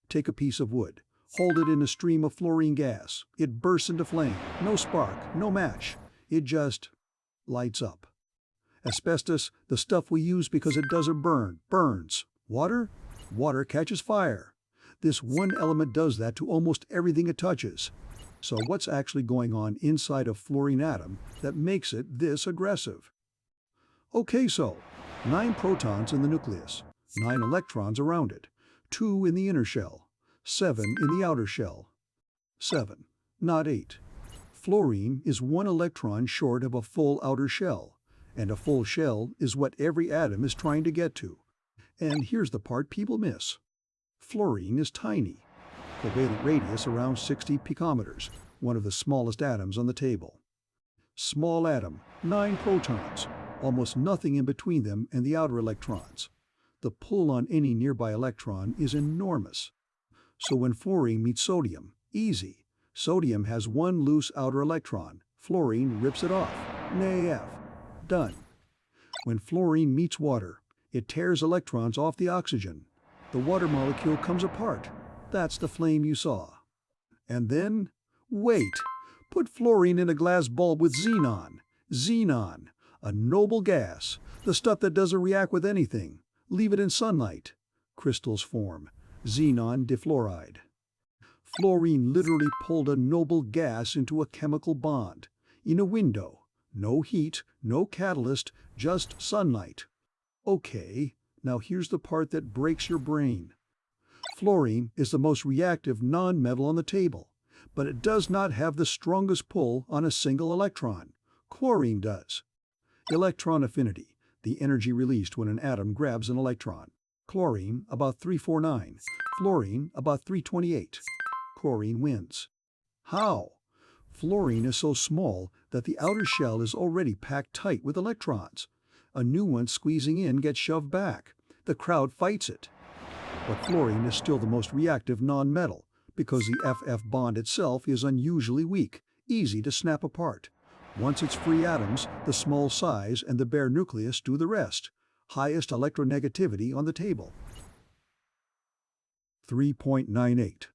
Take a piece of wood. Hold it in a stream of fluorine gas. It bursts into flame. No spark, no match. It just lights up. Asbestos, the stuff we use because it doesn't burn, burns. Water? Water catches fire. This one element does that to almost everything it touches. So what's actually going on inside a fluorine atom that makes it this aggressive? Okay, so 9 protons in the nucleus, 9 electrons around it, 2 in the inner shell, 7 in the outer shell. 7, not 8. Fluorine is 1 electron short of a full outer shell, and a full shell is what every atom is trying to get to. And here's the part people miss. Fluorine is tiny. Covalent radius around 60 picometers, one of the smallest atoms on the table. Small atom, 9 protons, almost nothing in between them and the outer electrons. The pull on any nearby electron is enormous. So when fluorine meets sodium, easy. Sodium has 1 loose outer electron. Fluorine rips it off. NAF. Done. When fluorine meets water, it tears electrons off the oxygen. The water molecule comes apart. That's the flame you saw. And then, wait! Put fluorine in a glass bulb with xenon. Xenon, a noble gas, the stuff that doesn't react with anything. Leave it in sunlight. Crystals form. Xenon difluoride. Fluorine literally pulled a noble gas into a chemical bond. In a window. No heat, no catalyst, just sunlight. Okay, now here's the part that breaks your brain. Fluorine is the most reactive non-metal on the table, but it does not have the strongest pull on a single electron. Chlorine does. Electron affinity, the energy released when an atom grabs an electron. Chlorine about 349, fluorine about 328. Chlorine wins. How? Fluorine is so small that the outer shell is already packed tight with electrons. A new one squeezing in gets shoved back. The crowd fights it. But fluorine is still the most reactive non-metal because the FF bond itself is unusually weak, easy to snap apart. Once it's free atoms, the small size and the bare nucleus do the rest. Highest electronegativity on the table. 3.98.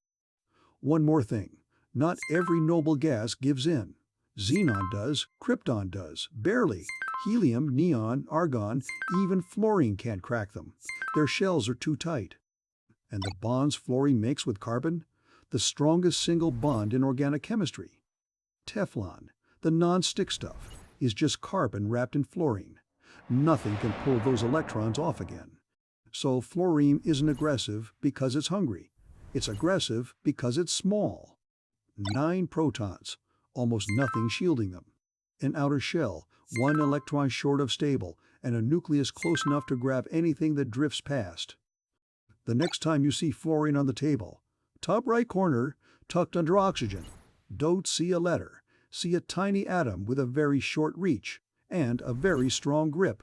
One more thing. Not every noble gas gives in. Xenon does, krypton does, barely. Helium, neon, argon, even fluorine can't crack them. Their shells are too tight. And the bonds fluorine makes with carbon? The strongest single bond in organic chemistry. Teflon, the non-stick stuff, is just carbon wrapped in fluorine. Nothing can pull those electrons off again. So fluorine isn't aggressive because it's hungry. It's aggressive because it's small. 9 protons, almost nothing shielding them. An outer shell, 1 electron short of stable, and a nucleus close enough to grab anything that drifts past. The next time you see fluorine on the table, top right corner, tucked under oxygen, don't see a letter. See a tiny atom with a very short reach and a very strong grip.